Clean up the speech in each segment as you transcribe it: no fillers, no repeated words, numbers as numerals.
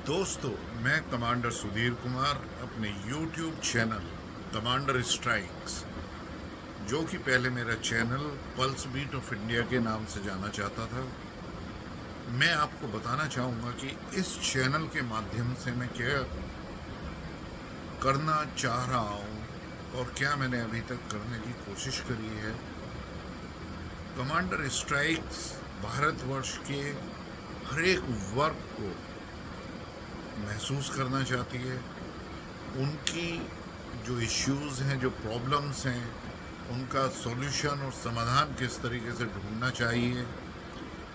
दोस्तों, मैं कमांडर सुधीर कुमार अपने YouTube चैनल कमांडर स्ट्राइक्स, जो कि पहले मेरा channel pulse beat of India के नाम से जाना चाहता था, मैं आपको बताना चाहूँगा कि इस चैनल के माध्यम से मैं क्या करना चाह रहा हूँ और क्या मैंने अभी तक करने की कोशिश करी है। कमांडर स्ट्राइक्स भारतवर्ष के हर एक वर्ग को महसूस करना चाहती है। उनकी जो इश्यूज़ हैं, जो प्रॉब्लम्स हैं, उनका सॉल्यूशन और समाधान किस तरीके से ढूंढना चाहिए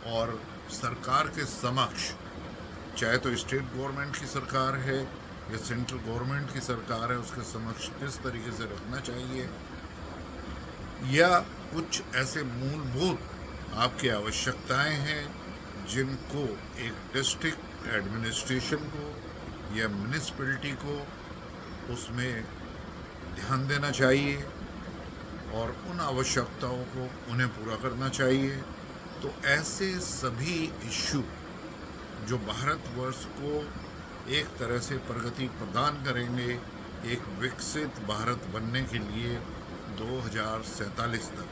और सरकार के समक्ष, चाहे तो स्टेट गवर्नमेंट की सरकार है या सेंट्रल गवर्नमेंट की सरकार है, उसके समक्ष किस तरीके से रखना चाहिए, या कुछ ऐसे मूलभूत आपकी आवश्यकताएं हैं जिनको एक डिस्ट्रिक्ट एडमिनिस्ट्रेशन को या म्यूनिसिपैलिटी को उसमें ध्यान देना चाहिए और उन आवश्यकताओं को उन्हें पूरा करना चाहिए। तो ऐसे सभी इश्यू जो भारतवर्ष को एक तरह से प्रगति प्रदान करेंगे एक विकसित भारत बनने के लिए 2047 तक,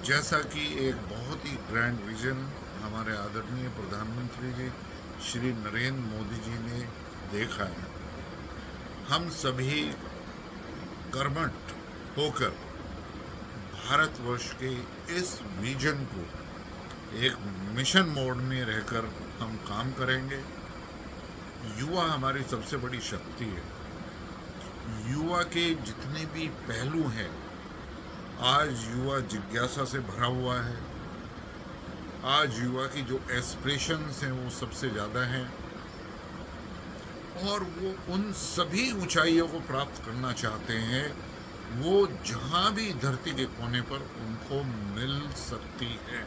जैसा कि एक बहुत ही ग्रैंड विजन हमारे आदरणीय प्रधानमंत्री जी श्री नरेंद्र मोदी जी ने देखा है। हम सभी कर्मठ होकर भारतवर्ष के इस विजन को एक मिशन मोड में रहकर हम काम करेंगे। युवा हमारी सबसे बड़ी शक्ति है। युवा के जितने भी पहलू हैं, आज युवा जिज्ञासा से भरा हुआ है। आज युवा की जो एस्पिरेशंस हैं वो सबसे ज़्यादा हैं और वो उन सभी ऊंचाइयों को प्राप्त करना चाहते हैं वो जहाँ भी धरती के कोने पर उनको मिल सकती है।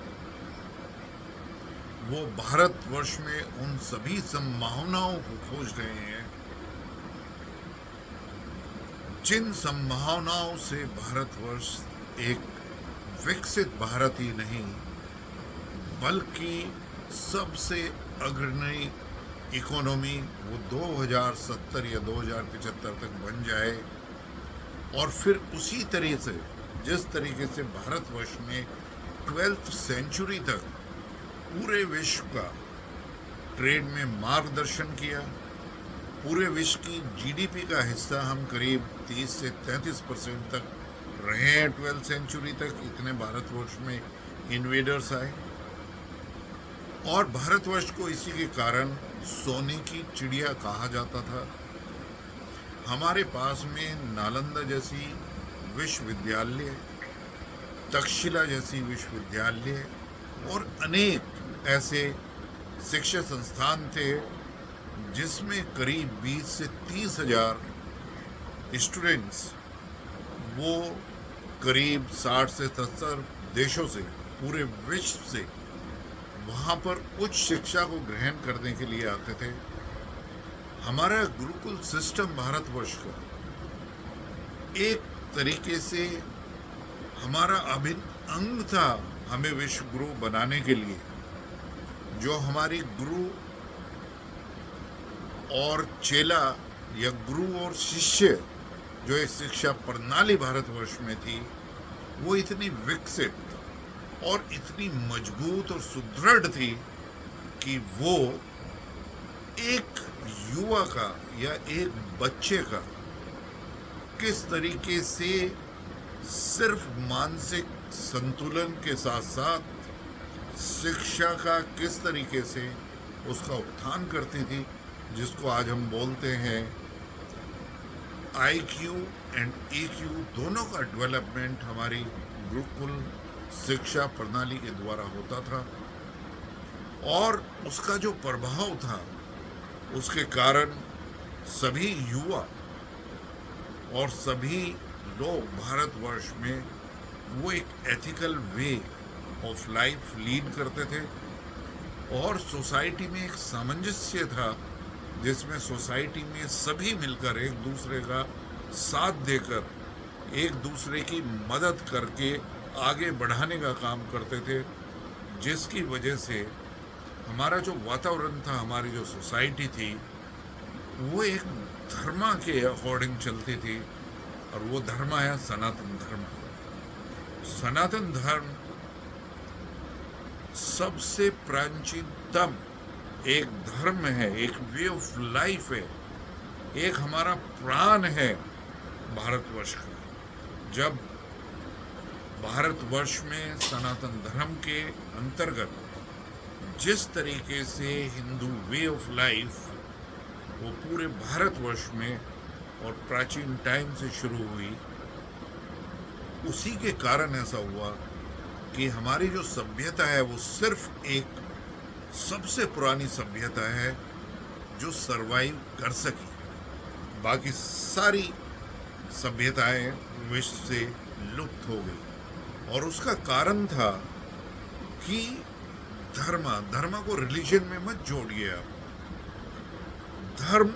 वो भारतवर्ष में उन सभी संभावनाओं को खोज रहे हैं जिन संभावनाओं से भारतवर्ष एक विकसित भारत ही नहीं बल्कि सबसे अग्रणी इकोनॉमी वो 2070 या 2075 तक बन जाए। और फिर उसी तरह से जिस तरीके से भारतवर्ष ने 12th सेंचुरी तक पूरे विश्व का ट्रेड में मार्गदर्शन किया, पूरे विश्व की जीडीपी का हिस्सा हम करीब 30 से 33% तक रहे हैं 12th सेंचुरी तक। इतने भारतवर्ष में इन्वेडर्स आए और भारतवर्ष को इसी के कारण सोने की चिड़िया कहा जाता था। हमारे पास में नालंदा जैसी विश्वविद्यालय, तक्षशिला जैसी विश्वविद्यालय और अनेक ऐसे शिक्षा संस्थान थे जिसमें करीब 20 से 30 हजार स्टूडेंट्स वो करीब 60 से 70 देशों से, पूरे विश्व से वहाँ पर उच्च शिक्षा को ग्रहण करने के लिए आते थे। हमारा गुरुकुल सिस्टम भारतवर्ष का एक तरीके से हमारा अभिन्न अंग था हमें विश्व गुरु बनाने के लिए। जो हमारी गुरु और चेला या गुरु और शिष्य जो एक शिक्षा प्रणाली भारतवर्ष में थी वो इतनी विकसित और इतनी मजबूत और सुदृढ़ थी कि वो एक युवा का या एक बच्चे का किस तरीके से सिर्फ मानसिक संतुलन के साथ साथ शिक्षा का किस तरीके से उसका उत्थान करती थी, जिसको आज हम बोलते हैं IQ एंड EQ दोनों का डेवलपमेंट हमारी गुरुकुल शिक्षा प्रणाली के द्वारा होता था। और उसका जो प्रभाव था उसके कारण सभी युवा और सभी लोग भारतवर्ष में वो एक ethical way of life lead करते थे और सोसाइटी में एक सामंजस्य था जिसमें सोसाइटी में सभी मिलकर एक दूसरे का साथ देकर एक दूसरे की मदद करके आगे बढ़ाने का काम करते थे, जिसकी वजह से हमारा जो वातावरण था, हमारी जो सोसाइटी थी, वो एक धर्म के अकॉर्डिंग चलती थी, और वो धर्म है सनातन धर्म। सनातन धर्म सबसे प्राचीनतम एक धर्म है, एक वे ऑफ लाइफ है, एक हमारा प्राण है भारतवर्ष का। जब भारतवर्ष में सनातन धर्म के अंतर्गत जिस तरीके से हिंदू वे ऑफ लाइफ वो पूरे भारतवर्ष में और प्राचीन टाइम से शुरू हुई, उसी के कारण ऐसा हुआ कि हमारी जो सभ्यता है वो सिर्फ एक सबसे पुरानी सभ्यता है जो सरवाइव कर सकी। बाकी सारी सभ्यताएं विश्व से लुप्त हो गई, और उसका कारण था कि धर्म को रिलीजन में मत जोड़िए आप। धर्म,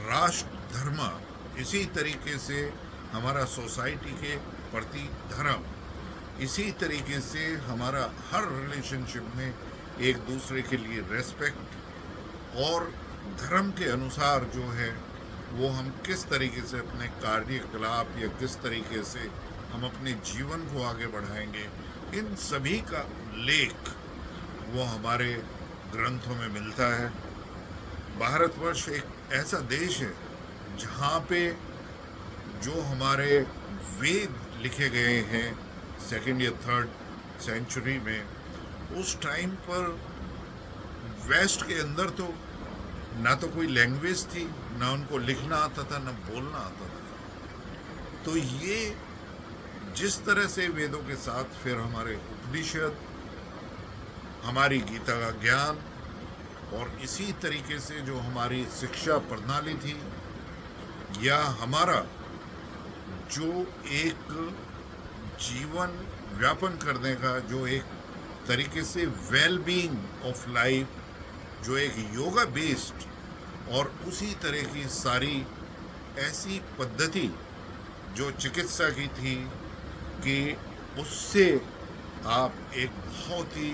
राष्ट्र धर्म, इसी तरीके से हमारा सोसाइटी के प्रति धर्म, इसी तरीके से हमारा हर रिलेशनशिप में एक दूसरे के लिए रेस्पेक्ट, और धर्म के अनुसार जो है वो हम किस तरीके से अपने कार्यकलाप या किस तरीके से हम अपने जीवन को आगे बढ़ाएंगे, इन सभी का लेख वो हमारे ग्रंथों में मिलता है। भारतवर्ष एक ऐसा देश है जहाँ पे जो हमारे वेद लिखे गए हैं सेकेंड या थर्ड सेंचुरी में, उस टाइम पर वेस्ट के अंदर तो ना तो कोई लैंग्वेज थी, ना उनको लिखना आता था, ना बोलना आता था। तो ये जिस तरह से वेदों के साथ फिर हमारे उपनिषद, हमारी गीता का ज्ञान, और इसी तरीके से जो हमारी शिक्षा प्रणाली थी, या हमारा जो एक जीवन व्यापन करने का जो एक तरीके से वेल बीइंग ऑफ लाइफ, जो एक योगा बेस्ड, और उसी तरह की सारी ऐसी पद्धति जो चिकित्सा की थी कि उससे आप एक बहुत ही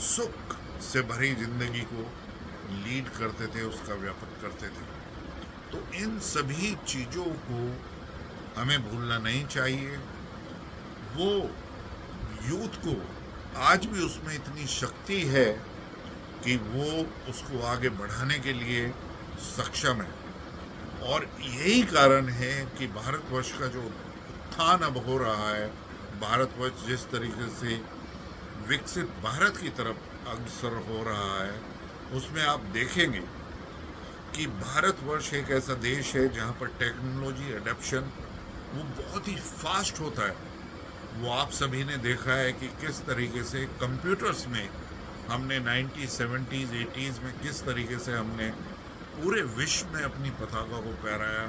सुख से भरी जिंदगी को लीड करते थे, उसका व्यापक करते थे। तो इन सभी चीज़ों को हमें भूलना नहीं चाहिए। वो यूथ को आज भी उसमें इतनी शक्ति है कि वो उसको आगे बढ़ाने के लिए सक्षम है, और यही कारण है कि भारतवर्ष का जो उत्थान अब हो रहा है, भारतवर्ष जिस तरीके से विकसित भारत की तरफ अग्रसर हो रहा है, उसमें आप देखेंगे कि भारतवर्ष एक ऐसा देश है जहाँ पर टेक्नोलॉजी एडेप्शन वो बहुत ही फास्ट होता है। वो आप सभी ने देखा है कि किस तरीके से कंप्यूटर्स में हमने 90s, 70s, 80s में किस तरीके से हमने पूरे विश्व में अपनी पताका को फहराया।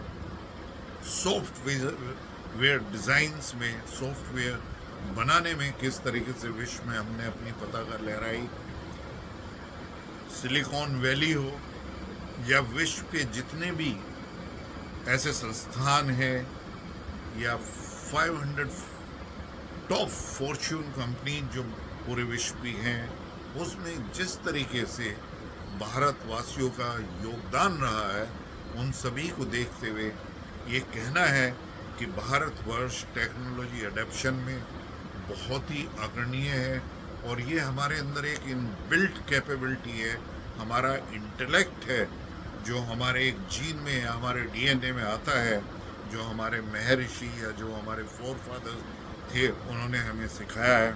सॉफ्टवेयर डिज़ाइंस में, सॉफ्टवेयर बनाने में किस तरीके से विश्व में हमने अपनी पताका लहराई। सिलिकॉन वैली हो या विश्व के जितने भी ऐसे संस्थान हैं, या 500 टॉप फॉर्च्यून कंपनी जो पूरे विश्व की हैं, उसमें जिस तरीके से भारतवासियों का योगदान रहा है, उन सभी को देखते हुए ये कहना है कि भारतवर्ष टेक्नोलॉजी एडेप्शन में बहुत ही अग्रणीय है, और ये हमारे अंदर एक इनबिल्ट कैपेबिलिटी है, हमारा इंटेलेक्ट है, जो हमारे एक जीन में, हमारे डीएनए में आता है, जो हमारे महर्षि या जो हमारे फोरफादर्स थे उन्होंने हमें सिखाया है।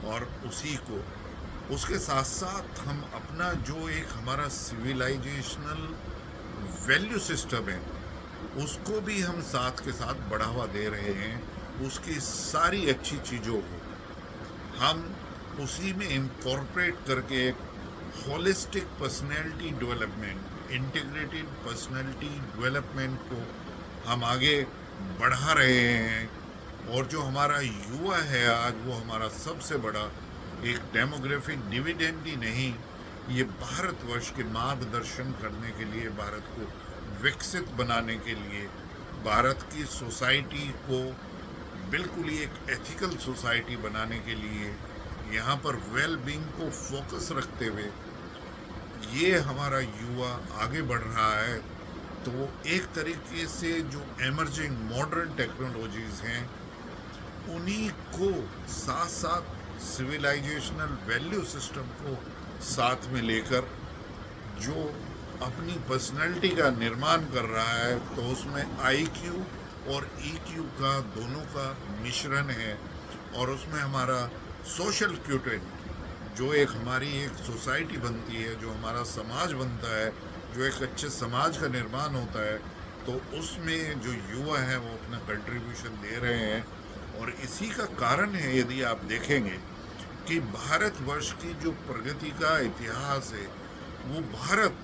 और उसी को, उसके साथ साथ हम अपना जो एक हमारा सिविलाइजेशनल वैल्यू सिस्टम है, उसको भी हम साथ के साथ बढ़ावा दे रहे हैं। उसकी सारी अच्छी चीज़ों को हम उसी में इनकॉर्पोरेट करके एक holistic personality development, integrated personality development को हम आगे बढ़ा रहे हैं। और जो हमारा युवा है आज, वो हमारा सबसे बड़ा एक डेमोग्राफिक डिविडेंड ही नहीं, ये भारतवर्ष के मार्गदर्शन करने के लिए, भारत को विकसित बनाने के लिए, भारत की सोसाइटी को बिल्कुल ही एक एथिकल सोसाइटी बनाने के लिए यहाँ पर वेल बीइंग को फोकस रखते हुए ये हमारा युवा आगे बढ़ रहा है, तो एक तरीके से जो एमर्जिंग मॉडर्न टेक्नोलॉजीज हैं उन्हीं को साथ साथ सिविलाइजेशनल वैल्यू सिस्टम को साथ में लेकर जो अपनी पर्सनैलिटी का निर्माण कर रहा है, तो उसमें आईक्यू और ईक्यू का दोनों का मिश्रण है। और उसमें हमारा सोशल क्यूटेंट जो एक हमारी एक सोसाइटी बनती है, जो हमारा समाज बनता है, जो एक अच्छे समाज का निर्माण होता है, तो उसमें जो युवा हैं वो अपना कंट्रीब्यूशन दे रहे हैं। और इसी का कारण है, यदि आप देखेंगे कि भारतवर्ष की जो प्रगति का इतिहास है वो भारत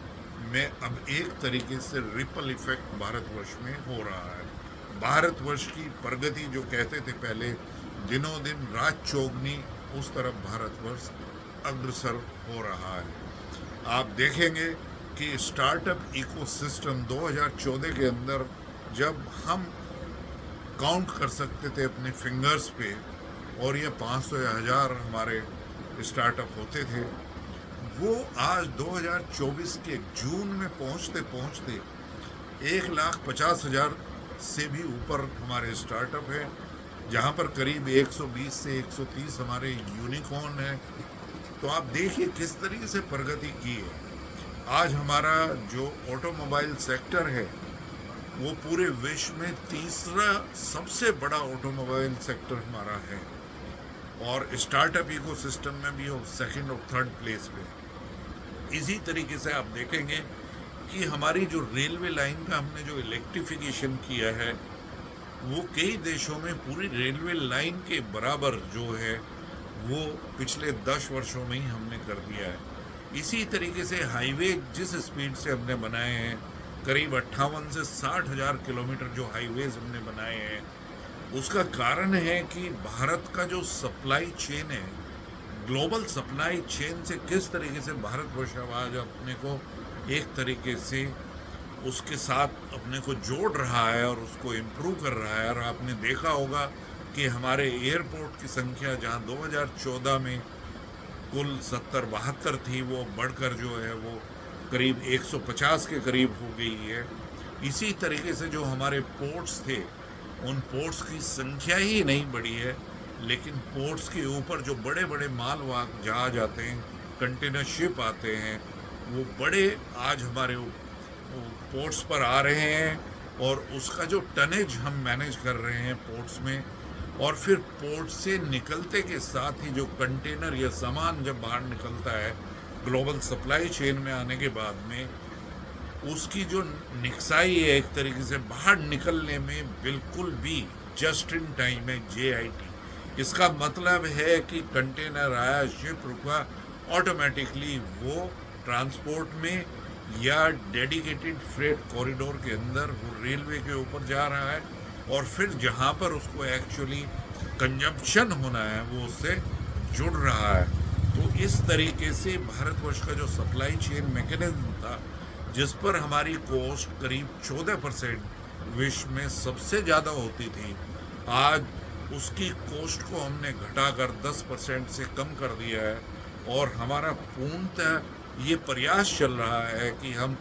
में अब एक तरीके से रिपल इफेक्ट भारतवर्ष में हो रहा है। भारतवर्ष की प्रगति जो कहते थे पहले, दिनों दिन रात चौगनी, उस तरफ भारतवर्ष अग्रसर हो रहा है। आप देखेंगे कि स्टार्टअप इकोसिस्टम 2014 के अंदर जब हम काउंट कर सकते थे अपने फिंगर्स पे, और ये 500 या 1000 हमारे स्टार्टअप होते थे, वो आज 2024 के जून में पहुंचते पहुंचते 1,50,000 से भी ऊपर हमारे स्टार्टअप हैं, जहां पर करीब 120 से 130 हमारे यूनिकॉर्न हैं। तो आप देखिए किस तरीके से प्रगति की है। आज हमारा जो ऑटोमोबाइल सेक्टर है वो पूरे विश्व में तीसरा सबसे बड़ा ऑटोमोबाइल सेक्टर हमारा है, और स्टार्टअप इकोसिस्टम में भी हो सेकंड और थर्ड प्लेस पे। इसी तरीके से आप देखेंगे कि हमारी जो रेलवे लाइन का हमने जो इलेक्ट्रिफिकेशन किया है वो कई देशों में पूरी रेलवे लाइन के बराबर जो है वो पिछले 10 वर्षों में ही हमने कर दिया है। इसी तरीके से हाईवे जिस स्पीड से हमने बनाए हैं, करीब 58 से 60,000 किलोमीटर जो हाईवेज हमने बनाए हैं, उसका कारण है कि भारत का जो सप्लाई चेन है, ग्लोबल सप्लाई चेन से किस तरीके से भारतवर्ष आज अपने को एक तरीके से उसके साथ अपने को जोड़ रहा है और उसको इम्प्रूव कर रहा है। और आपने देखा होगा कि हमारे एयरपोर्ट की संख्या जहां 2014 में कुल 70-72 थी, वो बढ़कर जो है वो करीब 150 के करीब हो गई है। इसी तरीके से जो हमारे पोर्ट्स थे, उन पोर्ट्स की संख्या ही नहीं बढ़ी है, लेकिन पोर्ट्स के ऊपर जो बड़े बड़े मालवाहक जहाज आते हैं, कंटेनर शिप आते हैं, वो बड़े आज हमारे पोर्ट्स पर आ रहे हैं, और उसका जो टनेज हम मैनेज कर रहे हैं पोर्ट्स में, और फिर पोर्ट से निकलते के साथ ही जो कंटेनर या सामान जब बाहर निकलता है ग्लोबल सप्लाई चेन में आने के बाद में, उसकी जो निकसाई है एक तरीके से बाहर निकलने में बिल्कुल भी जस्ट इन टाइम है, JIT। इसका मतलब है कि कंटेनर आया, शिप रुका, ऑटोमेटिकली वो ट्रांसपोर्ट में या डेडिकेटेड फ्रेट कॉरिडोर के अंदर वो रेलवे के ऊपर जा रहा है, और फिर जहाँ पर उसको एक्चुअली कंजम्पशन होना है वो उससे जुड़ रहा है। तो इस तरीके से भारतवर्ष का जो सप्लाई चेन मैकेनिज्म था, जिस पर हमारी कॉस्ट करीब 14% विश्व में सबसे ज़्यादा होती थी, आज उसकी कॉस्ट को हमने घटाकर 10% से कम कर दिया है। और हमारा पूर्णतः ये प्रयास चल रहा है कि हम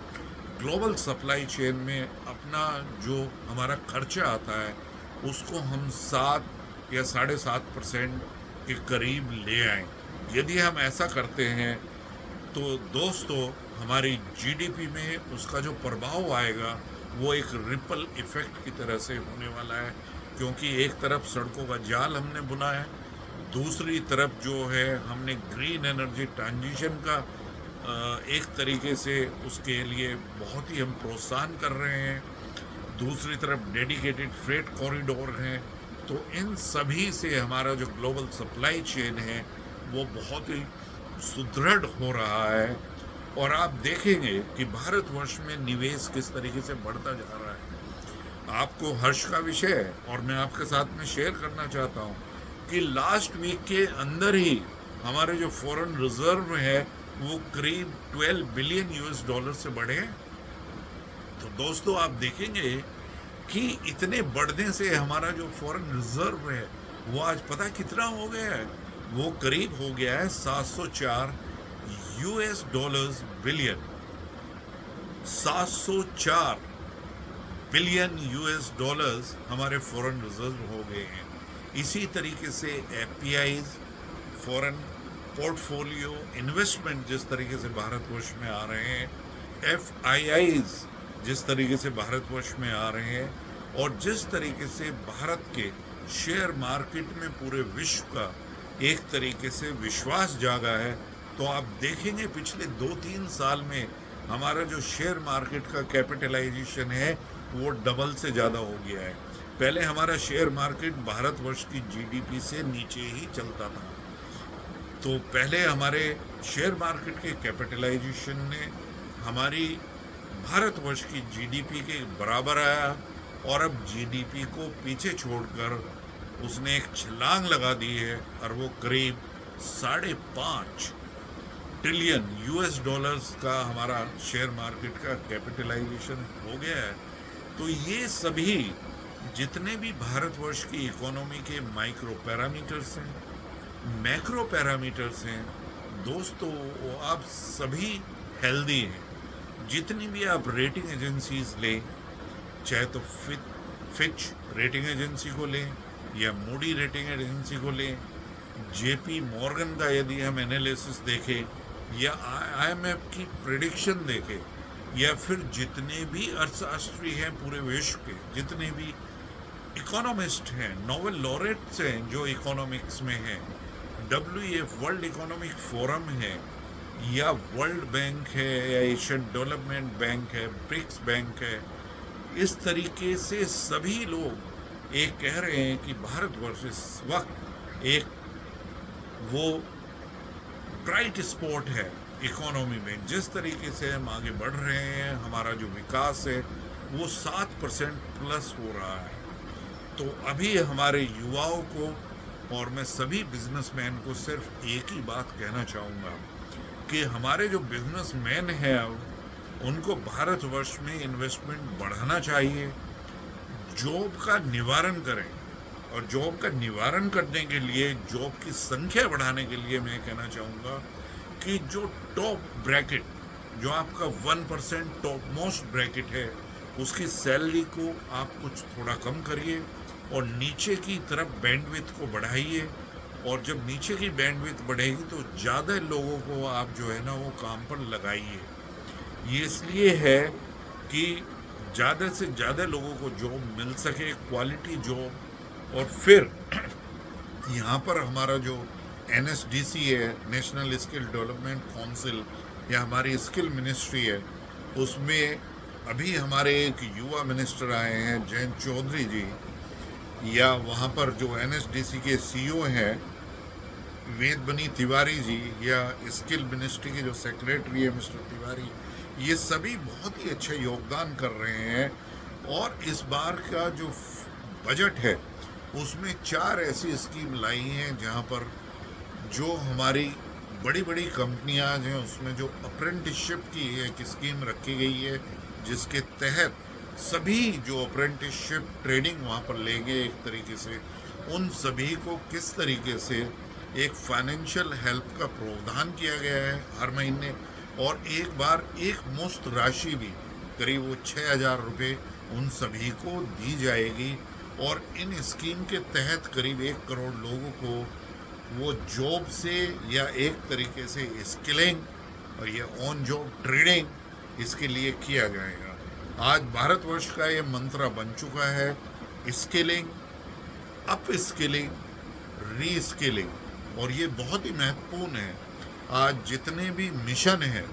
ग्लोबल सप्लाई चेन में अपना जो हमारा खर्चा आता है उसको हम 7 या 7.5% के करीब ले आएं। यदि हम ऐसा करते हैं तो दोस्तों हमारी GDP में उसका जो प्रभाव आएगा वो एक रिपल इफेक्ट की तरह से होने वाला है, क्योंकि एक तरफ सड़कों का जाल हमने बुना है, दूसरी तरफ जो है हमने ग्रीन एनर्जी ट्रांजिशन का एक तरीके से उसके लिए बहुत ही हम प्रोत्साहन कर रहे हैं, दूसरी तरफ डेडिकेटेड फ्रेट कॉरिडोर हैं। तो इन सभी से हमारा जो ग्लोबल सप्लाई चेन है वो बहुत ही सुदृढ़ हो रहा है। और आप देखेंगे कि भारतवर्ष में निवेश किस तरीके से बढ़ता जा रहा है। आपको हर्ष का विषय है, और मैं आपके साथ में शेयर करना चाहता हूँ कि लास्ट वीक के अंदर ही हमारे जो फॉरेन रिजर्व है वो करीब $12 बिलियन से बढ़े। तो दोस्तों आप देखेंगे कि इतने बढ़ने से हमारा जो फॉरेन रिजर्व है वो आज पता कितना हो गया है, वो करीब हो गया है 704 US dollars billion. 704 billion US dollars हमारे फॉरेन रिजर्व हो गए हैं। इसी तरीके से एफपीआईज, फॉरेन पोर्टफोलियो इन्वेस्टमेंट जिस तरीके से भारतवर्ष में आ रहे हैं, एफआईआईज जिस तरीके से भारतवर्ष में आ रहे हैं, और जिस तरीके से भारत के शेयर मार्केट में पूरे विश्व का एक तरीके से विश्वास जागा है, तो आप देखेंगे पिछले 2-3 साल में हमारा जो शेयर मार्केट का कैपिटलाइजेशन है वो डबल से ज़्यादा हो गया है। पहले हमारा शेयर मार्केट भारतवर्ष की जीडीपी से नीचे ही चलता था। तो पहले हमारे शेयर मार्केट के कैपिटलाइजेशन ने हमारी भारतवर्ष की जीडीपी के बराबर आया, और अब जीडीपी को पीछे छोड़कर उसने एक छलांग लगा दी है, और वो करीब 5.5 ट्रिलियन यूएस डॉलर्स का हमारा शेयर मार्केट का कैपिटलाइजेशन हो गया है। तो ये सभी जितने भी भारतवर्ष की इकोनॉमी के माइक्रो पैरामीटर्स हैं, मैक्रो पैरामीटर्स हैं, दोस्तों वो आप सभी हेल्दी हैं। जितनी भी आप रेटिंग एजेंसीज लें, चाहे तो फिच रेटिंग एजेंसी को लें या मूडी रेटिंग एजेंसी को लें, जेपी मॉर्गन का यदि हम एनालिसिस देखें, या आईएमएफ की प्रेडिक्शन देखें, या फिर जितने भी अर्थशास्त्री हैं पूरे विश्व के, जितने भी इकोनॉमिस्ट हैं, नोबेल लॉरेट्स हैं जो इकोनॉमिक्स में हैं, WEF वर्ल्ड इकोनॉमिक फोरम है, या वर्ल्ड बैंक है, या एशियन डेवलपमेंट बैंक है, ब्रिक्स बैंक है, इस तरीके से सभी लोग एक कह रहे हैं कि भारतवर्ष इस वक्त एक वो ब्राइट स्पॉट है इकोनॉमी में। जिस तरीके से हम आगे बढ़ रहे हैं, हमारा जो विकास है वो 7% प्लस हो रहा है। तो अभी हमारे युवाओं को, और मैं सभी बिजनेसमैन को सिर्फ एक ही बात कहना चाहूँगा कि हमारे जो बिजनेसमैन हैं उनको भारतवर्ष में इन्वेस्टमेंट बढ़ाना चाहिए, जॉब का निवारण करें, और जॉब का निवारण करने के लिए, जॉब की संख्या बढ़ाने के लिए मैं कहना चाहूँगा कि जो टॉप ब्रैकेट, जो आपका 1% टॉप मोस्ट ब्रैकेट है, उसकी सैलरी को आप कुछ थोड़ा कम करिए और नीचे की तरफ बैंडविड्थ को बढ़ाइए। और जब नीचे की बैंडविड्थ बढ़ेगी तो ज़्यादा लोगों को आप जो है ना वो काम पर लगाइए। ये इसलिए है कि ज़्यादा से ज़्यादा लोगों को जॉब मिल सके, क्वालिटी जॉब। और फिर यहाँ पर हमारा जो NSDC है, नेशनल स्किल डेवलपमेंट काउंसिल, या हमारी स्किल मिनिस्ट्री है, उसमें अभी हमारे एक युवा मिनिस्टर आए हैं जयंत चौधरी जी, या वहाँ पर जो NSDC के CEO हैं वेदबनी तिवारी जी, या स्किल मिनिस्ट्री के जो सेक्रेटरी है मिस्टर तिवारी, ये सभी बहुत ही अच्छा योगदान कर रहे हैं। और इस बार का जो बजट है उसमें 4 ऐसी स्कीम लाई हैं जहाँ पर जो हमारी बड़ी बड़ी कंपनियां हैं उसमें जो अप्रेंटिसशिप की एक स्कीम रखी गई है, जिसके तहत सभी जो अप्रेंटिसशिप ट्रेनिंग वहाँ पर लेंगे, एक तरीके से उन सभी को किस तरीके से एक फाइनेंशियल हेल्प का प्रावधान किया गया है हर महीने, और एक बार एक मुश्त राशि भी करीब वो 6,000 रुपये उन सभी को दी जाएगी। और इन स्कीम के तहत करीब 1 करोड़ लोगों को वो जॉब से या एक तरीके से स्किलिंग और ये ऑन जॉब ट्रेनिंग इसके लिए किया जाएगा। आज भारतवर्ष का ये मंत्र बन चुका है, स्किलिंग, अप स्किलिंग, री स्किलिंग, और ये बहुत ही महत्वपूर्ण है। आज जितने भी मिशन हैं,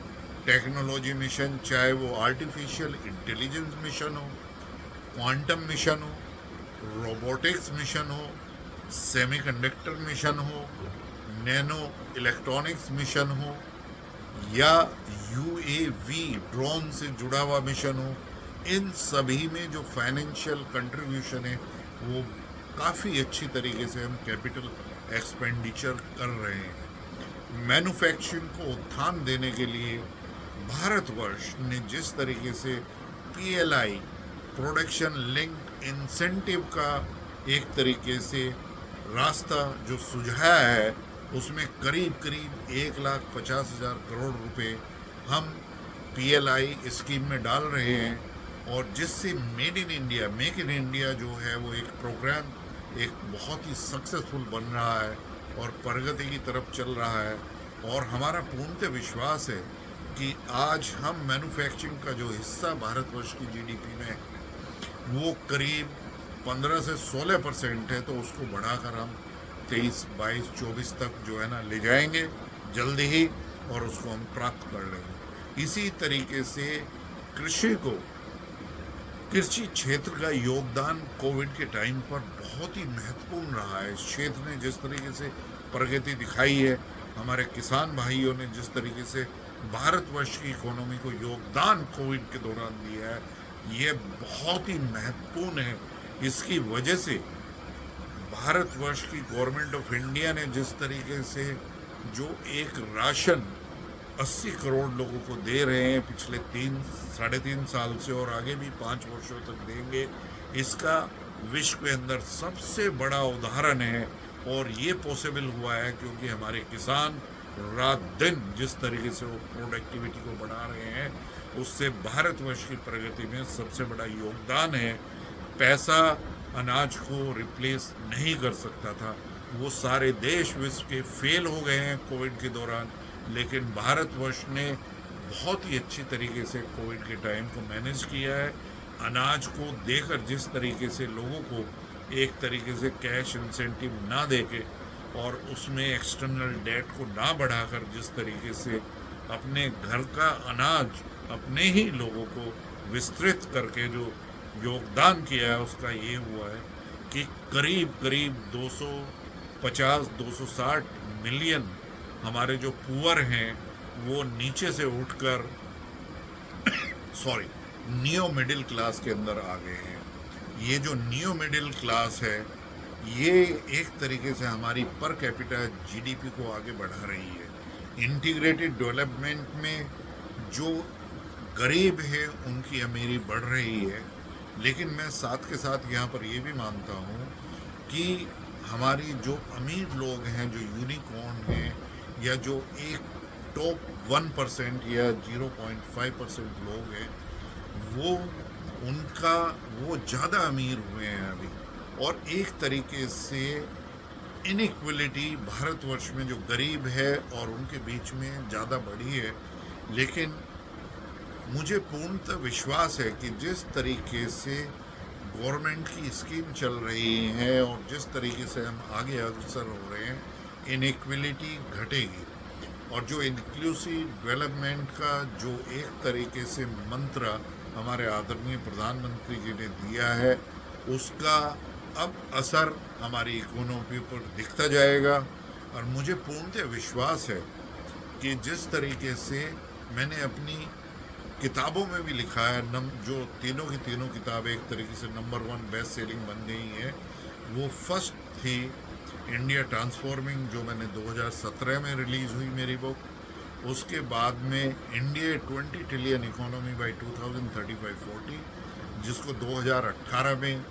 टेक्नोलॉजी मिशन, चाहे वो आर्टिफिशियल इंटेलिजेंस मिशन हो, क्वांटम मिशन हो, रोबोटिक्स मिशन हो, सेमीकंडक्टर मिशन हो, नैनो इलेक्ट्रॉनिक्स मिशन हो, या UAV ड्रोन से जुड़ा हुआ मिशन हो, इन सभी में जो फाइनेंशियल कंट्रीब्यूशन है वो काफ़ी अच्छी तरीके से हम कैपिटल एक्सपेंडिचर कर रहे हैं। मैन्युफैक्चरिंग को उत्थान देने के लिए भारतवर्ष ने जिस तरीके से PLI प्रोडक्शन लिंक्ड इंसेंटिव का एक तरीके से रास्ता जो सुझाया है, उसमें करीब करीब 1,50,000 करोड़ रुपए हम पीएलआई स्कीम में डाल रहे हैं, और जिससे made in India, make in India जो है वो एक प्रोग्राम एक बहुत ही सक्सेसफुल बन रहा है और प्रगति की तरफ चल रहा है। और हमारा पूर्णतः विश्वास है कि आज हम मैन्युफैक्चरिंग का जो हिस्सा भारतवर्ष की जीडीपी में वो करीब 15 से 16% है, तो उसको बढ़ाकर हम 23, 22, 24 तक जो है ना ले जाएंगे जल्दी ही, और उसको हम प्राप्त कर लेंगे। इसी तरीके से कृषि को, कृषि क्षेत्र का योगदान कोविड के टाइम पर बहुत ही महत्वपूर्ण रहा है। इस क्षेत्र ने जिस तरीके से प्रगति दिखाई है, हमारे किसान भाइयों ने जिस तरीके से भारतवर्ष की इकोनॉमी को योगदान कोविड के दौरान दिया है, ये बहुत ही महत्वपूर्ण है। इसकी वजह से भारतवर्ष की गवर्नमेंट ऑफ इंडिया ने जिस तरीके से जो एक राशन 80 करोड़ लोगों को दे रहे हैं पिछले 3-3.5 साल से, और आगे भी 5 वर्षों तक देंगे, इसका विश्व के अंदर सबसे बड़ा उदाहरण है। और ये पॉसिबल हुआ है क्योंकि हमारे किसान रात दिन जिस तरीके से वो प्रोडक्टिविटी को बढ़ा रहे हैं, उससे भारतवर्ष की प्रगति में सबसे बड़ा योगदान है। पैसा अनाज को रिप्लेस नहीं कर सकता था। वो सारे देश विश्व के फेल हो गए हैं कोविड के दौरान, लेकिन भारतवर्ष ने बहुत ही अच्छी तरीके से कोविड के टाइम को मैनेज किया है। अनाज को देकर जिस तरीके से लोगों को एक तरीके से कैश इंसेंटिव ना देके, और उसमें एक्सटर्नल डेट को ना बढ़ाकर जिस तरीके से अपने घर का अनाज अपने ही लोगों को विस्तृत करके जो योगदान किया है, उसका ये हुआ है कि करीब करीब 250-260 मिलियन हमारे जो पुअर हैं वो नीचे से उठकर नियो मिडिल क्लास के अंदर आ गए हैं। ये जो नियो मिडिल क्लास है, ये एक तरीके से हमारी पर कैपिटा जीडीपी को आगे बढ़ा रही है। इंटीग्रेटेड डेवलपमेंट में जो गरीब है उनकी अमीरी बढ़ रही है, लेकिन मैं साथ के साथ यहाँ पर ये भी मानता हूँ कि हमारी जो अमीर लोग हैं, जो यूनिकॉर्न हैं, या जो एक टॉप 1% या 0.5% लोग हैं, वो ज़्यादा अमीर हुए हैं अभी। और एक तरीके से इनइक्वलिटी भारतवर्ष में जो गरीब है और उनके बीच में ज़्यादा बढ़ी है। लेकिन मुझे पूर्णतः विश्वास है कि जिस तरीके से गवर्नमेंट की स्कीम चल रही है और जिस तरीके से हम आगे अग्रसर हो रहे हैं, इनइक्वलिटी घटेगी। और जो इंक्लूसिव डेवलपमेंट का जो एक तरीके से मंत्र हमारे आदरणीय प्रधानमंत्री जी ने दिया है, उसका अब असर हमारी इकोनॉमी पर दिखता जाएगा। और मुझे पूर्णतः विश्वास है कि जिस तरीके से मैंने अपनी किताबों में भी लिखा है, जो तीनों की तीनों किताबें एक तरीके से नंबर 1 बेस्ट सेलिंग बन गई है। वो फर्स्ट थी इंडिया ट्रांसफॉर्मिंग, जो मैंने 2017 में रिलीज़ हुई मेरी बुक। उसके बाद में इंडिया 20 ट्रिलियन इकोनॉमी बाई 2035-40, जिसको 2018 में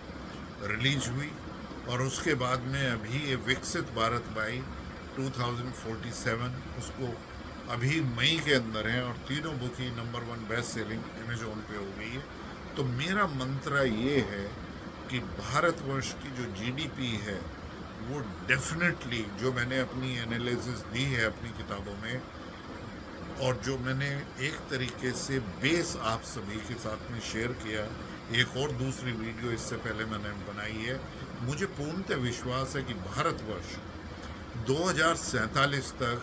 रिलीज हुई। और उसके बाद में अभी ये विकसित भारत बाई 2047, उसको अभी मई के अंदर है, और तीनों बुक ही नंबर 1 बेस्ट सेलिंग अमेजोन पे हो गई है। तो मेरा मंत्र ये है कि भारतवर्ष की जो जीडीपी है वो डेफिनेटली, जो मैंने अपनी एनालिसिस दी है अपनी किताबों में, और जो मैंने एक तरीके से बेस आप सभी के साथ में शेयर किया, एक और दूसरी वीडियो इससे पहले मैंने बनाई है, मुझे पूर्णतः विश्वास है कि भारतवर्ष 2047 तक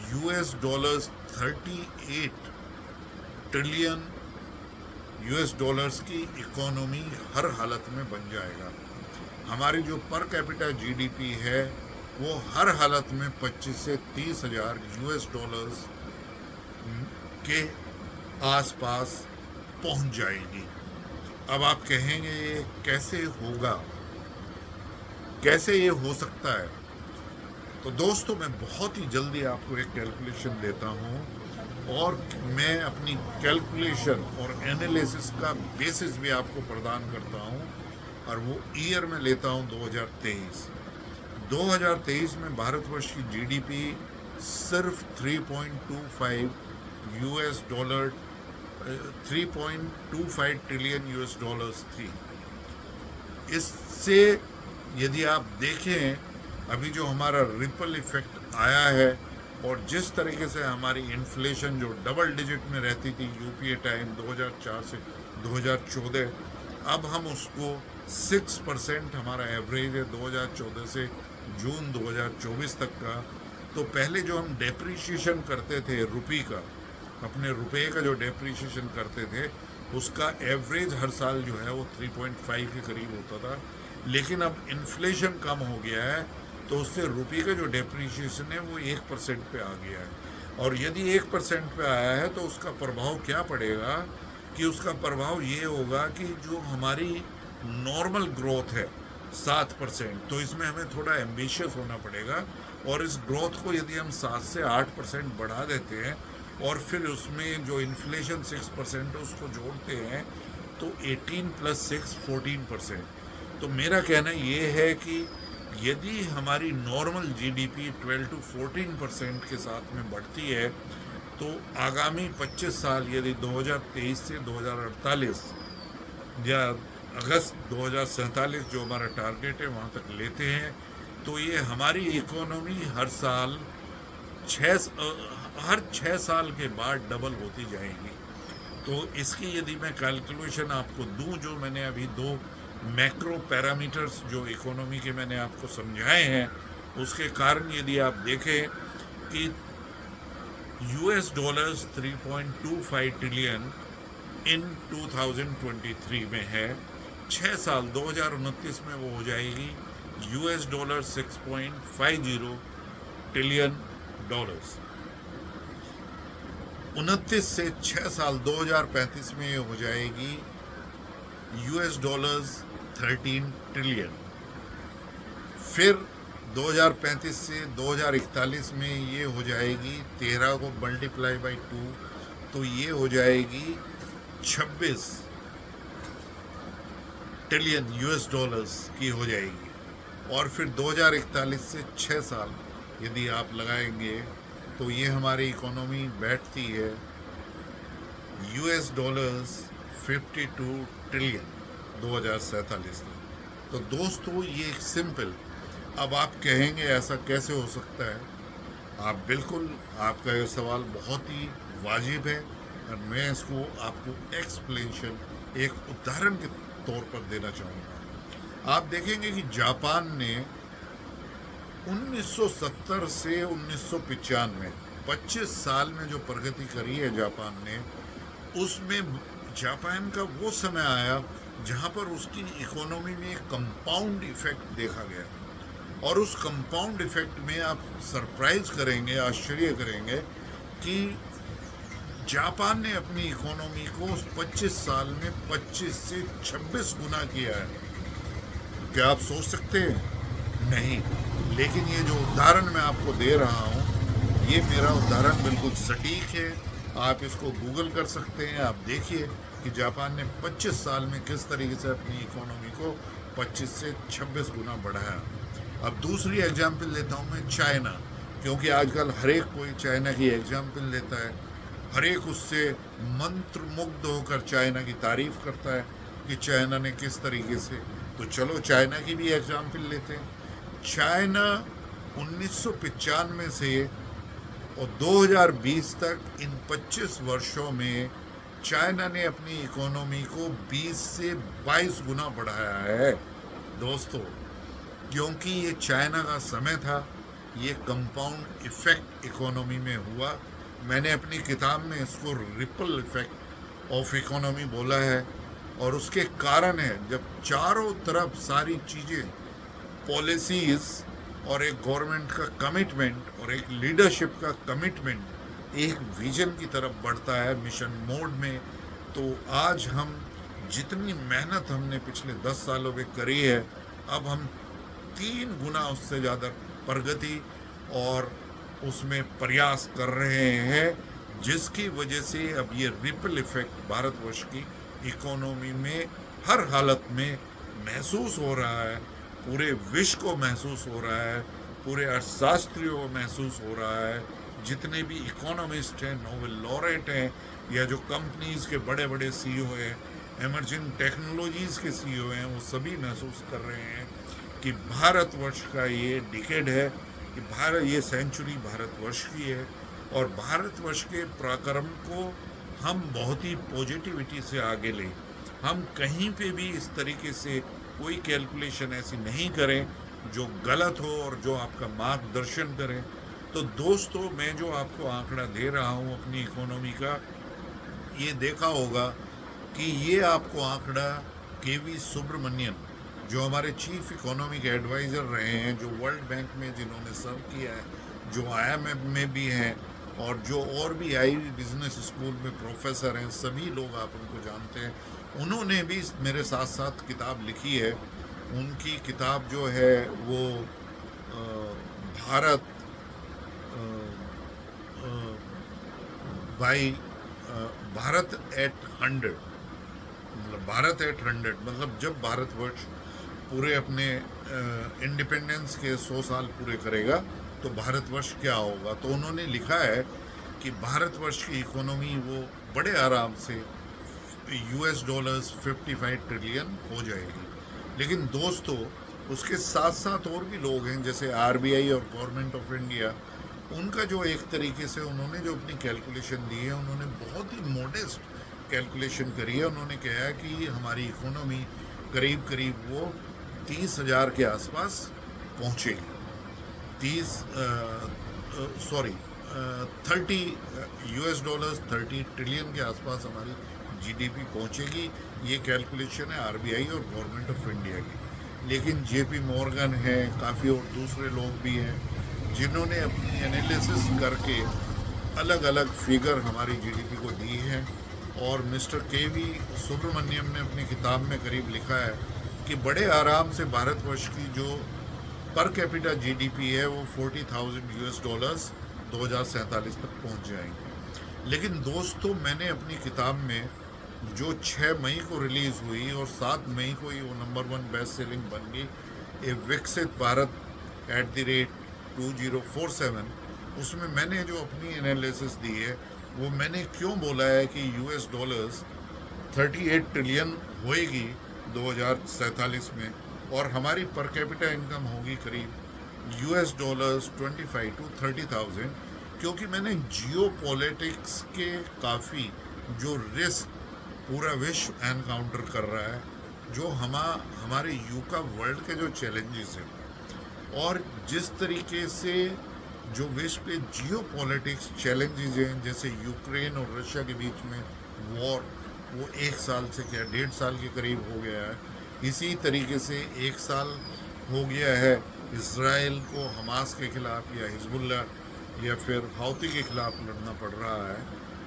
$38 ट्रिलियन की इकोनॉमी हर हालत में बन जाएगा। हमारी जो पर कैपिटा जीडीपी है वो हर हालत में 25 से 30 हजार $US के आसपास पहुंच जाएगी। अब आप कहेंगे ये कैसे होगा, कैसे ये हो सकता है? तो दोस्तों, मैं बहुत ही जल्दी आपको एक कैलकुलेशन देता हूँ, और मैं अपनी कैलकुलेशन और एनालिसिस का बेसिस भी आपको प्रदान करता हूँ, और वो ईयर में लेता हूँ 2023। 2023 में भारतवर्ष की जीडीपी सिर्फ 3.25 US dollar 3.25 trillion US dollars थी। इससे यदि आप देखें अभी जो हमारा रिपल इफेक्ट आया है और जिस तरीके से हमारी इन्फ्लेशन जो डबल डिजिट में रहती थी यूपीए टाइम 2004 से 2014, अब हम उसको 6% हमारा एवरेज है 2014 से जून 2024 तक का। तो पहले जो हम डेप्रीशिएशन करते थे रुपये का, अपने रुपए का जो डेप्रीशिएशन करते थे उसका एवरेज हर साल जो है वो 3.5 के करीब होता था, लेकिन अब इन्फ्लेशन कम हो गया है तो उससे रुपये का जो डेप्रीशिएशन है वो 1% पे आ गया है। और यदि 1% पे आया है तो उसका प्रभाव क्या पड़ेगा कि उसका प्रभाव ये होगा कि जो हमारी नॉर्मल ग्रोथ है 7%, तो इसमें हमें थोड़ा एम्बिशियस होना पड़ेगा और इस ग्रोथ को यदि हम 7 से 8% बढ़ा देते हैं और फिर उसमें जो इन्फ्लेशन 6% है उसको जोड़ते हैं तो 18 + 6 14%। तो मेरा कहना ये है कि यदि हमारी नॉर्मल जीडीपी 12 to 14% के साथ में बढ़ती है तो आगामी 25 साल यदि 2023 से 2048 या अगस्त 2047 जो हमारा टारगेट है वहाँ तक लेते हैं तो ये हमारी इकोनॉमी हर 6 साल के बाद डबल होती जाएगी। तो इसकी यदि मैं कैलकुलेशन आपको दूं, जो मैंने अभी 2 मैक्रो पैरामीटर्स जो इकोनॉमी के मैंने आपको समझाए हैं, उसके कारण यदि आप देखें कि यूएस डॉलर्स 3.25 ट्रिलियन इन 2023 में है, 6 साल 2029 में वो हो जाएगी यूएस डॉलर 6.50 ट्रिलियन डॉलर्स। 29 से 6 साल 2035 में ये हो जाएगी यूएस डॉलर्स 13 ट्रिलियन। फिर 2035 से 2041 में ये हो जाएगी 13 को मल्टीप्लाई बाई 2 तो ये हो जाएगी 26 ट्रिलियन यूएस डॉलर्स की हो जाएगी। और फिर 2041 से 6 साल यदि आप लगाएंगे तो ये हमारी इकोनॉमी बैठती है यूएस डॉलर्स 52 ट्रिलियन 2047 में। तो दोस्तों ये सिंपल। अब आप कहेंगे ऐसा कैसे हो सकता है? आप बिल्कुल, आपका ये सवाल बहुत ही वाजिब है और मैं इसको आपको एक्सप्लेनेशन एक उदाहरण के तौर पर देना चाहूँगा। आप देखेंगे कि जापान ने 1970 से 1995 25 साल में जो प्रगति करी है जापान ने, उसमें जापान का वो समय आया जहाँ पर उसकी इकोनॉमी में एक कंपाउंड इफेक्ट देखा गया। और उस कंपाउंड इफेक्ट में आप सरप्राइज करेंगे, आश्चर्य करेंगे कि जापान ने अपनी इकोनॉमी को 25 साल में 25 से 26 गुना किया है। क्या आप सोच सकते हैं? नहीं। लेकिन ये जो उदाहरण मैं आपको दे रहा हूँ, ये मेरा उदाहरण बिल्कुल सटीक है। आप इसको गूगल कर सकते हैं। आप देखिए कि जापान ने 25 साल में किस तरीके से अपनी इकोनॉमी को 25 से 26 गुना बढ़ाया। अब दूसरी एग्जाम्पल लेता हूँ मैं चाइना, क्योंकि आजकल हर एक कोई चाइना की एग्जाम्पल लेता है, हर एक उससे मंत्रमुग्ध होकर चाइना की तारीफ करता है कि चाइना ने किस तरीके से। तो चलो चाइना की भी एग्जाम्पल लेते हैं। चाइना 1995 से और 2020 तक, इन 25 वर्षों में चाइना ने अपनी इकोनॉमी को 20 से 22 गुना बढ़ाया है दोस्तों। क्योंकि ये चाइना का समय था, ये कंपाउंड इफेक्ट इकोनॉमी में हुआ। मैंने अपनी किताब में इसको रिपल इफेक्ट ऑफ इकोनॉमी बोला है। और उसके कारण है जब चारों तरफ सारी चीज़ें, पॉलिसीज़ और एक गवर्नमेंट का कमिटमेंट और एक लीडरशिप का कमिटमेंट एक विजन की तरफ बढ़ता है मिशन मोड में, तो आज हम जितनी मेहनत हमने पिछले 10 सालों में करी है, अब हम 3 गुना उससे ज़्यादा प्रगति और उसमें प्रयास कर रहे हैं, जिसकी वजह से अब ये रिपल इफेक्ट भारतवर्ष की इकोनॉमी में हर हालत में महसूस हो रहा है। पूरे विश्व को महसूस हो रहा है, पूरे अर्थशास्त्रियों को महसूस हो रहा है, जितने भी इकोनॉमिस्ट हैं, नोबेल लॉरेट हैं, या जो कंपनीज के बड़े बड़े सीईओ हैं, एमर्जिंग टेक्नोलॉजीज के सीईओ हैं, वो सभी महसूस कर रहे हैं कि भारतवर्ष का ये डिकेड है, कि भारत, ये सेंचुरी भारतवर्ष की है, और भारतवर्ष के पराक्रम को हम बहुत ही पॉजिटिविटी से आगे लें। हम कहीं पे भी इस तरीके से कोई कैलकुलेशन ऐसी नहीं करें जो गलत हो और जो आपका मार्गदर्शन करें। तो दोस्तों, मैं जो आपको आंकड़ा दे रहा हूँ अपनी इकोनॉमी का, ये देखा होगा कि ये आपको आंकड़ा केवी सुब्रमण्यन, जो हमारे चीफ इकोनॉमिक एडवाइज़र रहे हैं, जो वर्ल्ड बैंक में जिन्होंने सर्व किया है, जो आईएमएफ में भी हैं, और जो और भी आईवी बिजनेस स्कूल में प्रोफेसर हैं, सभी लोग आप उनको जानते हैं, उन्होंने भी मेरे साथ साथ किताब लिखी है। उनकी किताब जो है वो भारत बाई भारत एट 100, मतलब भारत एट 100, मतलब जब भारतवर्ष पूरे अपने इंडिपेंडेंस के 100 साल पूरे करेगा तो भारतवर्ष क्या होगा। तो उन्होंने लिखा है कि भारतवर्ष की इकोनॉमी वो बड़े आराम से यूएस डॉलर्स 55 ट्रिलियन हो जाएगी। लेकिन दोस्तों, उसके साथ साथ और भी लोग हैं, जैसे आरबीआई और गवर्नमेंट ऑफ इंडिया, उनका जो एक तरीके से उन्होंने जो अपनी कैलकुलेशन दी है, उन्होंने बहुत ही मोडेस्ट कैलकुलेशन करी है। उन्होंने कहा है कि हमारी इकोनॉमी करीब करीब वो 30,000 के आसपास पहुँचेगी। 30 यूएस डॉलर्स 30 ट्रिलियन के आसपास हमारी जीडीपी पहुंचेगी। ये कैलकुलेशन है आरबीआई और गवर्नमेंट ऑफ इंडिया की। लेकिन जेपी मॉर्गन है, काफ़ी और दूसरे लोग भी हैं जिन्होंने अपनी एनालिसिस करके अलग अलग फिगर हमारी जीडीपी को दी है। और मिस्टर केवी सुब्रमण्यम ने अपनी किताब में करीब लिखा है कि बड़े आराम से भारतवर्ष की जो पर कैपिटा जीडीपी है वो 40,000 यूएस डॉलर्स 2047 तक पहुंच जाएंगे। लेकिन दोस्तों, मैंने अपनी किताब में जो 6 मई को रिलीज़ हुई और 7 मई को ही वो नंबर 1 बेस्ट सेलिंग बन गई, ए विकसित भारत @2047, उसमें मैंने जो अपनी एनालिसिस दी है, वो मैंने क्यों बोला है कि यूएस डॉलर्स 38 ट्रिलियन होएगी 2047 में, और हमारी पर कैपिटा इनकम होगी करीब यूएस डॉलर्स 25 to 30,000, क्योंकि मैंने जियो पॉलिटिक्स के काफ़ी जो रिस्क पूरा विश्व एनकाउंटर कर रहा है, जो हमारे यूका वर्ल्ड के जो चैलेंजेस हैं, और जिस तरीके से जो विश्व के जियो पॉलिटिक्स चैलेंजेस हैं, जैसे यूक्रेन और रशिया के बीच में वॉर, वो 1 साल से क्या 1.5 साल के करीब हो गया है। इसी तरीके से 1 साल हो गया है इसराइल को हमास के खिलाफ या हिजबुल्ला या फिर हौती के खिलाफ लड़ना पड़ रहा है,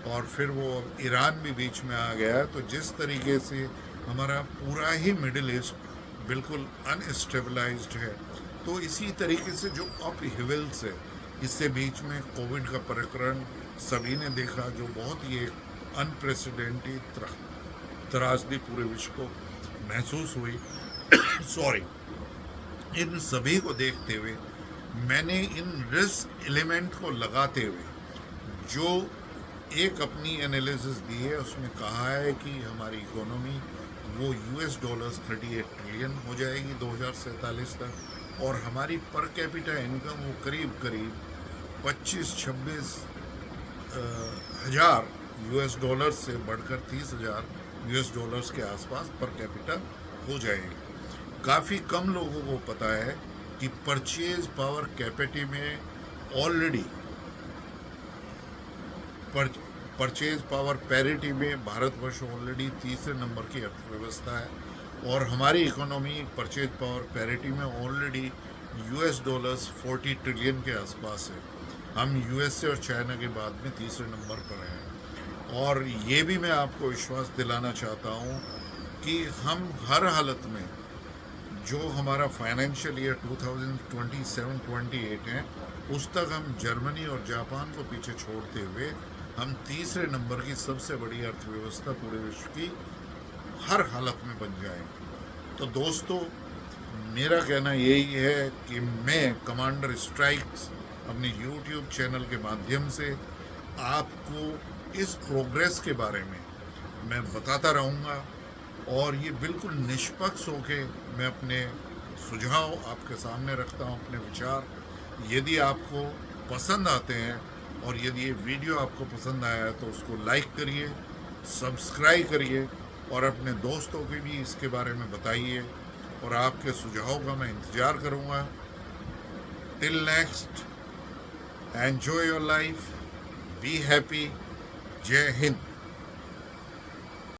और फिर वो ईरान भी बीच में आ गया है। तो जिस तरीके से हमारा पूरा ही मिडिल ईस्ट बिल्कुल अनस्टेबलाइज्ड है, तो इसी तरीके से जो अप हिविल्स है, इससे बीच में कोविड का प्रकरण सभी ने देखा, जो बहुत ही एक अनप्रेसिडेंटेड त्रासदी पूरे विश्व को महसूस हुई। सॉरी, इन सभी को देखते हुए मैंने इन रिस्क एलिमेंट को लगाते हुए जो एक अपनी एनालिसिस दी है, उसमें कहा है कि हमारी इकोनॉमी वो यूएस डॉलर्स 38 ट्रिलियन हो जाएगी 2047 तक, और हमारी पर कैपिटा इनकम वो करीब करीब 25-26 हज़ार यूएस डॉलर्स से बढ़कर 30,000 यूएस डॉलर्स के आसपास पर कैपिटा हो जाएगी। काफ़ी कम लोगों को पता है कि परचेज पावर कैपिटी में ऑलरेडी परचेज पावर पैरिटी में भारतवर्ष ऑलरेडी तीसरे नंबर की अर्थव्यवस्था है, और हमारी इकोनॉमी परचेज पावर पैरिटी में ऑलरेडी यूएस डॉलर्स 40 ट्रिलियन के आसपास है। हम यूएसए और चाइना के बाद में तीसरे नंबर पर हैं। और ये भी मैं आपको विश्वास दिलाना चाहता हूँ कि हम हर हालत में जो हमारा फाइनेंशियल ईयर 2027-28 है, उस तक हम जर्मनी और जापान को पीछे छोड़ते हुए हम तीसरे नंबर की सबसे बड़ी अर्थव्यवस्था पूरे विश्व की हर हालत में बन जाएंगे। तो दोस्तों, मेरा कहना यही है कि मैं कमांडर स्ट्राइक्स अपने यूट्यूब चैनल के माध्यम से आपको इस प्रोग्रेस के बारे में मैं बताता रहूँगा, और ये बिल्कुल निष्पक्ष होके मैं अपने सुझाव आपके सामने रखता हूँ, अपने विचार। यदि आपको पसंद आते हैं और यदि ये वीडियो आपको पसंद आया है तो उसको लाइक करिए, सब्सक्राइब करिए और अपने दोस्तों को भी इसके बारे में बताइए, और आपके सुझाव का मैं इंतज़ार करूँगा। Till next, enjoy your life, be happy. जय हिंद।